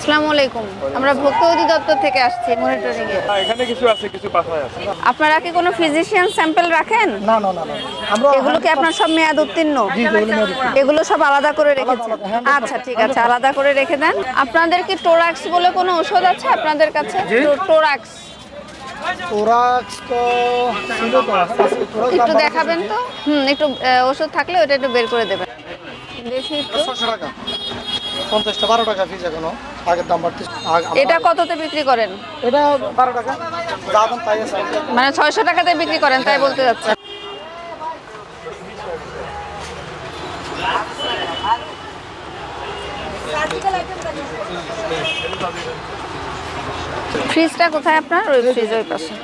আসসালামু আলাইকুম। আমরা ভোক্তা অধিদপ্তর থেকে আসছি মনিটরিং এ। এখানে কিছু আছে, কিছু পাঠায় আছে। আপনারা কি কোনো ফিজিশিয়ান স্যাম্পল রাখেন? না না না না আমরা এগুলো কি আপনার সব মেয়াদ উত্তীর্ণ? জি এগুলো মেয়াদ উত্তীর্ণ। এগুলো সব আলাদা করে রেখেছেন? আচ্ছা ঠিক আছে, আলাদা করে রেখে দেন। আপনাদের কি টোরাক্স বলে কোনো ওষুধ আছে আপনাদের কাছে? টোরাক্স টোরাক্স তো ছিল তো আছে, টোরাক্স একটু দেখাবেন তো। একটু ওষুধ থাকলে ওটা একটু বের করে দেবেন। দেখি একটু। 600 টাকা 50টা 12 টাকা ফিজ এখনো, আগের দাম বাড়তেছে। এটা কততে বিক্রি করেন? এটা 12 টাকা যা দাম তাই আছে। মানে 600 টাকাতে বিক্রি করেন তাই বলতে যাচ্ছে। ফ্রিজটা কোথায় আপনার? ওই ফ্রিজ ওই পাশে।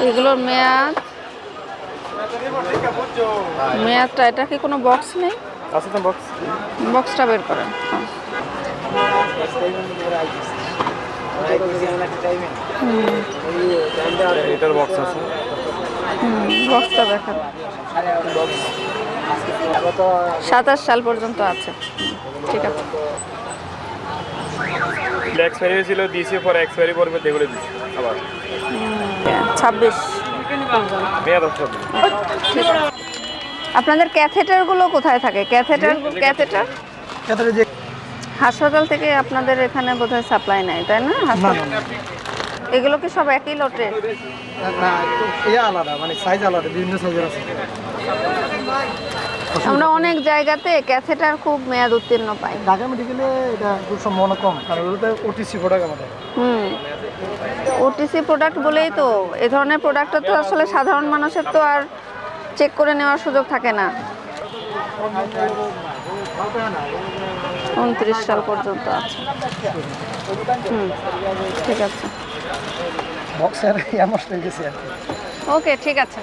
এগুলোর মেয়াদটা এটা কি কোনো বক্স নেই? আছে তো বক্স। বক্সটা বের করেন। এটার বক্স আছে। বক্সটা দেখান। 27 সাল পর্যন্ত আছে। ঠিক আছে। এক্সপায়ারি হয়েছিল, দিয়েছি পরে এক্সপায়ারি করবে দেখে দিচ্ছি আবার 26 মেয়াদ আছে। ঠিক আছে। আপনাদের ক্যাথেটারগুলো কোথায় থাকে? ক্যাথেটার এটারে যে হাসপাতাল থেকে আপনাদের এখানে বোধহয় সাপ্লাই নেয়, তাই না? না না না এগুলো কি সব একই লটে? না একটু ইয়া আলাদা, মানে সাইজ আলাদা, বিভিন্ন সাইজের আছে। আমরা অনেক জায়গাতে ক্যাথেটার খুব মেয়াদ উত্তীর্ণ পাই। ঢাকা মেডিকেলে এটা খুব সম্ভাবনা কম, কারণ ওগুলোতে ওটিসি প্রোডাক্ট আমাদের। ওটিসি প্রোডাক্ট বলেই তো এই ধরনের প্রোডাক্টটা তো আসলে সাধারণ মানুষের তো আর চেক করে নেওয়ার সুযোগ থাকে না। 29 সাল পর্যন্ত আছে। ঠিক আছে। বক্সের ইয়া নষ্ট হয়ে গেছে আর কি। ওকে, ঠিক আছে।